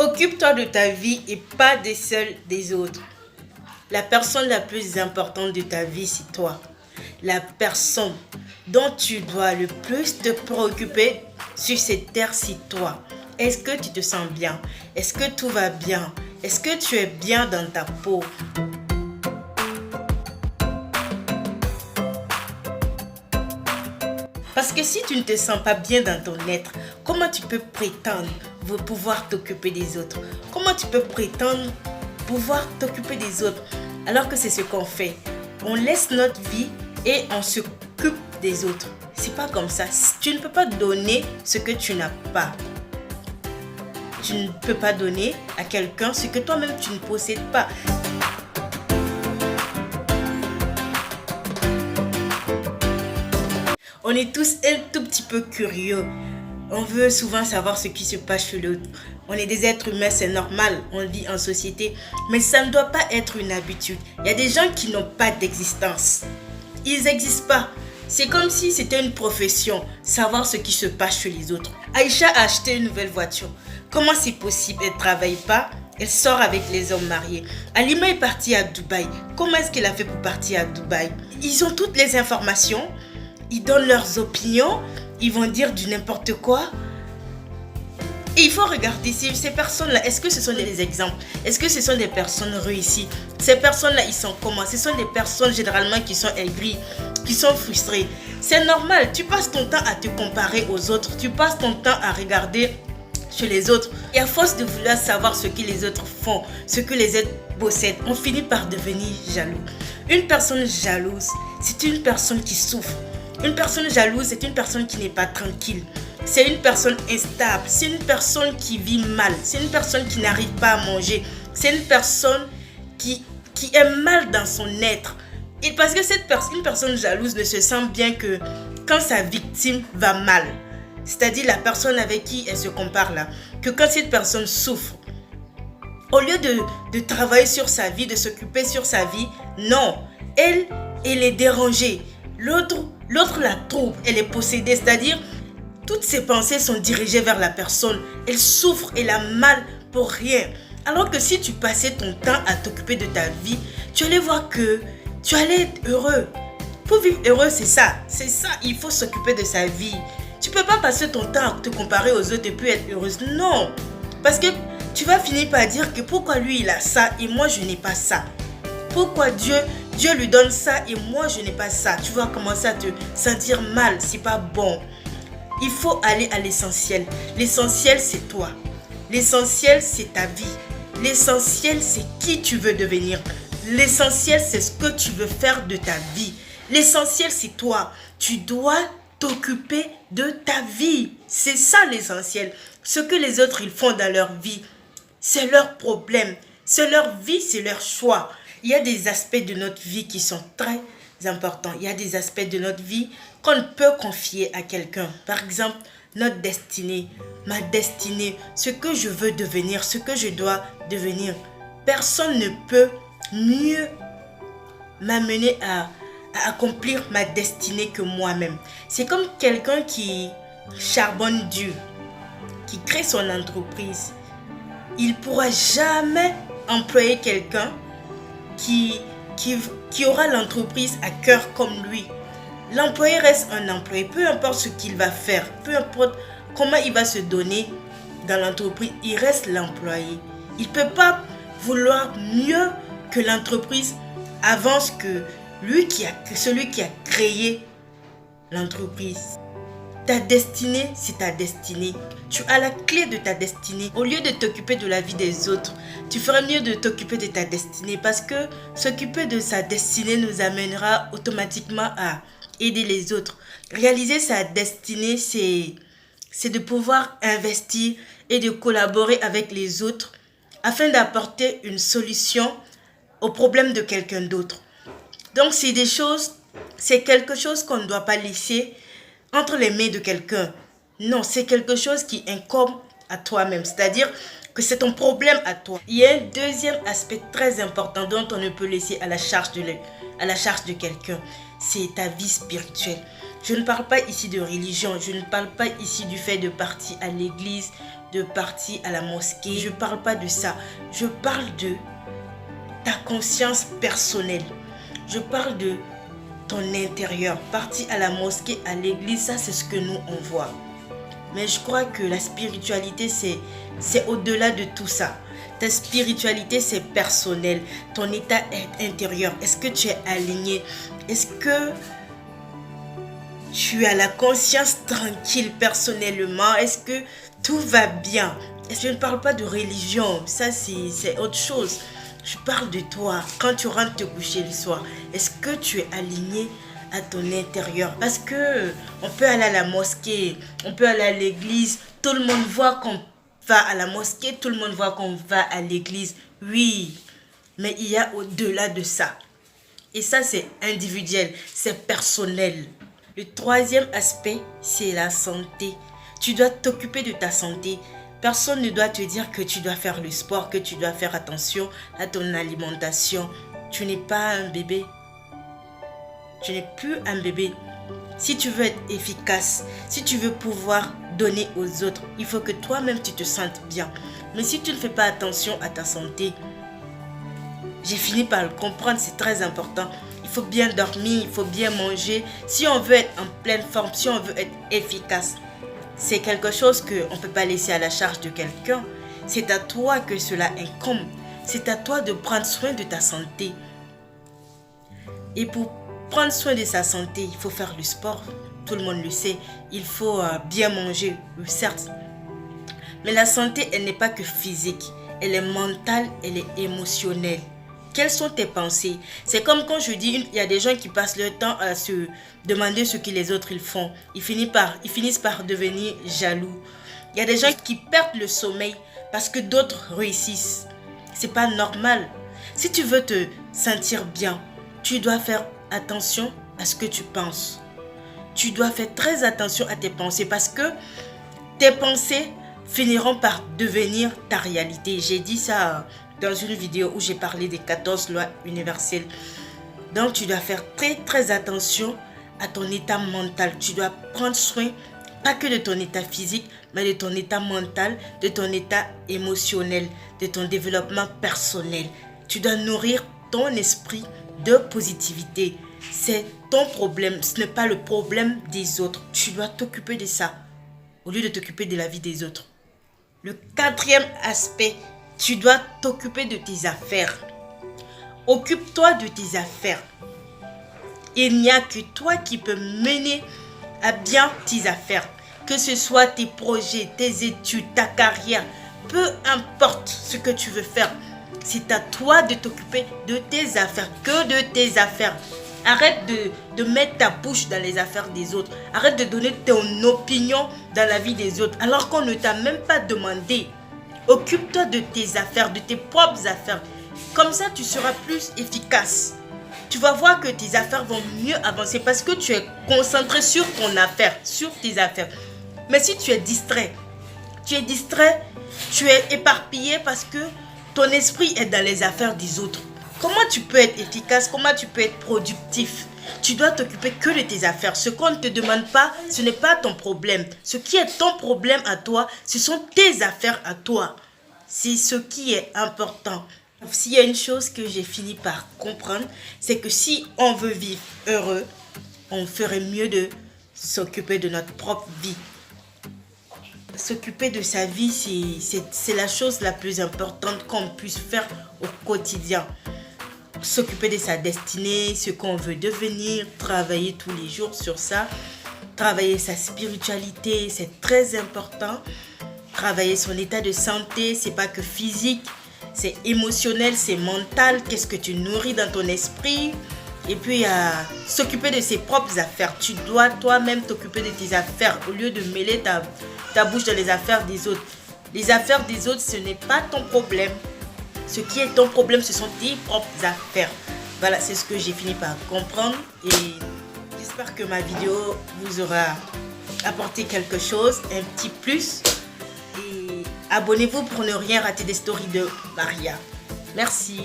Occupe-toi de ta vie et pas des seuls des autres. La personne la plus importante de ta vie, c'est toi. La personne dont tu dois le plus te préoccuper sur cette terre, c'est toi. Est-ce que tu te sens bien? Est-ce que tout va bien? Est-ce que tu es bien dans ta peau? Parce que si tu ne te sens pas bien dans ton être, comment tu peux prétendre pouvoir t'occuper des autres? Comment tu peux prétendre pouvoir t'occuper des autres alors que c'est ce qu'on fait? On laisse notre vie et on s'occupe des autres. C'est pas comme ça. Tu ne peux pas donner ce que tu n'as pas. Tu ne peux pas donner à quelqu'un ce que toi-même tu ne possèdes pas. On est tous un tout petit peu curieux. On veut souvent savoir ce qui se passe chez l'autre. On est des êtres humains, c'est normal. On vit en société. Mais ça ne doit pas être une habitude. Il y a des gens qui n'ont pas d'existence. Ils n'existent pas. C'est comme si c'était une profession, savoir ce qui se passe chez les autres. Aïcha a acheté une nouvelle voiture. Comment c'est possible? Elle ne travaille pas. Elle sort avec les hommes mariés. Alima est partie à Dubaï. Comment est-ce qu'elle a fait pour partir à Dubaï? Ils ont toutes les informations. Ils donnent leurs opinions. Ils vont dire du n'importe quoi. Et il faut regarder ces personnes-là. Est-ce que ce sont des exemples? Est-ce que ce sont des personnes réussies? Ces personnes-là, ils sont comment? Ce sont des personnes généralement qui sont aigries, qui sont frustrées. C'est normal. Tu passes ton temps à te comparer aux autres. Tu passes ton temps à regarder chez les autres. Et à force de vouloir savoir ce que les autres font, ce que les autres possèdent, on finit par devenir jaloux. Une personne jalouse, c'est une personne qui souffre. Une personne jalouse, c'est une personne qui n'est pas tranquille. C'est une personne instable. C'est une personne qui vit mal. C'est une personne qui n'arrive pas à manger. C'est une personne qui est mal dans son être. Et parce que une personne jalouse ne se sent bien que quand sa victime va mal. C'est-à-dire la personne avec qui elle se compare là. Que quand cette personne souffre, au lieu de travailler sur sa vie, de s'occuper sur sa vie, non. Elle est dérangée. L'autre la trouble, elle est possédée, c'est-à-dire toutes ses pensées sont dirigées vers la personne. Elle souffre, elle a mal pour rien. Alors que si tu passais ton temps à t'occuper de ta vie, tu allais voir que tu allais être heureux. Pour vivre heureux, c'est ça, il faut s'occuper de sa vie. Tu ne peux pas passer ton temps à te comparer aux autres et puis être heureuse. Non, parce que tu vas finir par dire que pourquoi lui il a ça et moi je n'ai pas ça. Pourquoi Dieu lui donne ça et moi je n'ai pas ça. Tu vas commencer à te sentir mal, c'est pas bon. Il faut aller à l'essentiel. L'essentiel c'est toi. L'essentiel c'est ta vie. L'essentiel c'est qui tu veux devenir. L'essentiel c'est ce que tu veux faire de ta vie. L'essentiel c'est toi. Tu dois t'occuper de ta vie. C'est ça l'essentiel. Ce que les autres ils font dans leur vie, c'est leur problème. C'est leur vie, c'est leur choix. Il y a des aspects de notre vie qui sont très importants. Il y a des aspects de notre vie qu'on peut confier à quelqu'un. Par exemple, notre destinée, ma destinée, ce que je veux devenir, ce que je dois devenir. Personne ne peut mieux m'amener à accomplir ma destinée que moi-même. C'est comme quelqu'un qui charbonne dur, qui crée son entreprise. Il ne pourra jamais employer quelqu'un qui aura l'entreprise à cœur comme lui. L'employé reste un employé, peu importe ce qu'il va faire, peu importe comment il va se donner dans l'entreprise, il reste l'employé. Il ne peut pas vouloir mieux que l'entreprise avance que celui qui a créé l'entreprise. Ta destinée, c'est ta destinée. Tu as la clé de ta destinée. Au lieu de t'occuper de la vie des autres, tu ferais mieux de t'occuper de ta destinée parce que s'occuper de sa destinée nous amènera automatiquement à aider les autres. Réaliser sa destinée, c'est de pouvoir investir et de collaborer avec les autres afin d'apporter une solution au problème de quelqu'un d'autre. Donc c'est quelque chose qu'on ne doit pas laisser entre les mains de quelqu'un. Non, c'est quelque chose qui incombe à toi-même. C'est-à-dire que c'est ton problème à toi. Il y a un deuxième aspect très important dont on ne peut laisser à la charge de quelqu'un. C'est ta vie spirituelle. Je ne parle pas ici de religion, je ne parle pas ici du fait de partir à l'église, de partir à la mosquée. Je ne parle pas de ça. Je parle de ta conscience personnelle. Je parle de ton intérieur. Partir à la mosquée, à l'église, ça c'est ce que nous on voit. Mais je crois que la spiritualité c'est au-delà de tout ça. Ta spiritualité c'est personnel. Ton état intérieur. Est-ce que tu es aligné? Est-ce que tu as la conscience tranquille personnellement? Est-ce que tout va bien? Je ne parle pas de religion. Ça c'est autre chose. Je parle de toi. Quand tu rentres te coucher le soir, est-ce que tu es aligné à ton intérieur? Parce que on peut aller à la mosquée, on peut aller à l'église, tout le monde voit qu'on va à la mosquée, tout le monde voit qu'on va à l'église. Oui, mais il y a au-delà de ça. Et ça c'est individuel, c'est personnel. Le troisième aspect, c'est la santé. Tu dois t'occuper de ta santé. Personne ne doit te dire que tu dois faire le sport, que tu dois faire attention à ton alimentation. Tu n'es pas un bébé. Tu n'es plus un bébé. Si tu veux être efficace, si tu veux pouvoir donner aux autres, il faut que toi-même tu te sentes bien. Mais si tu ne fais pas attention à ta santé, j'ai fini par le comprendre, c'est très important. Il faut bien dormir, il faut bien manger. Si on veut être en pleine forme, si on veut être efficace, c'est quelque chose qu'on ne peut pas laisser à la charge de quelqu'un. C'est à toi que cela incombe. C'est à toi de prendre soin de ta santé. Et pour prendre soin de sa santé, il faut faire le sport. Tout le monde le sait. Il faut bien manger, certes. Mais la santé, elle n'est pas que physique. Elle est mentale, elle est émotionnelle. Quelles sont tes pensées? C'est comme quand je dis, il y a des gens qui passent leur temps à se demander ce que les autres ils font. Ils finissent par devenir jaloux. Il y a des gens qui perdent le sommeil parce que d'autres réussissent. C'est pas normal. Si tu veux te sentir bien, tu dois faire attention à ce que tu penses. Tu dois faire très attention à tes pensées parce que tes pensées finiront par devenir ta réalité. J'ai dit ça dans une vidéo où j'ai parlé des 14 lois universelles. Donc tu dois faire très très attention à ton état mental. Tu dois prendre soin pas que de ton état physique, mais de ton état mental, de ton état émotionnel, de ton développement personnel. Tu dois nourrir ton esprit de positivité. C'est ton problème, ce n'est pas le problème des autres. Tu dois t'occuper de ça au lieu de t'occuper de la vie des autres. Le quatrième aspect, tu dois t'occuper de tes affaires. Occupe-toi de tes affaires. Il n'y a que toi qui peux mener à bien tes affaires. Que ce soit tes projets, tes études, ta carrière, peu importe ce que tu veux faire. C'est à toi de t'occuper de tes affaires, que de tes affaires. Arrête de mettre ta bouche dans les affaires des autres. Arrête de donner ton opinion dans la vie des autres alors qu'on ne t'a même pas demandé. Occupe-toi de tes affaires, de tes propres affaires. Comme ça, tu seras plus efficace. Tu vas voir que tes affaires vont mieux avancer parce que tu es concentré sur ton affaire, sur tes affaires. Mais si tu es distrait, tu es éparpillé parce que ton esprit est dans les affaires des autres. Comment tu peux être efficace? Comment tu peux être productif? Tu dois t'occuper que de tes affaires. Ce qu'on ne te demande pas, ce n'est pas ton problème. Ce qui est ton problème à toi, ce sont tes affaires à toi. C'est ce qui est important. S'il y a une chose que j'ai fini par comprendre, c'est que si on veut vivre heureux, on ferait mieux de s'occuper de notre propre vie. S'occuper de sa vie, c'est la chose la plus importante qu'on puisse faire au quotidien. S'occuper de sa destinée, ce qu'on veut devenir, travailler tous les jours sur ça. Travailler sa spiritualité, c'est très important. Travailler son état de santé, c'est pas que physique, c'est émotionnel, c'est mental. Qu'est-ce que tu nourris dans ton esprit? Et puis, s'occuper de ses propres affaires. Tu dois toi-même t'occuper de tes affaires au lieu de mêler ta bouche dans les affaires des autres. Les affaires des autres, ce n'est pas ton problème. Ce qui est ton problème, ce sont tes propres affaires. Voilà, c'est ce que j'ai fini par comprendre. Et j'espère que ma vidéo vous aura apporté quelque chose, un petit plus. Et abonnez-vous pour ne rien rater des stories de Maria. Merci.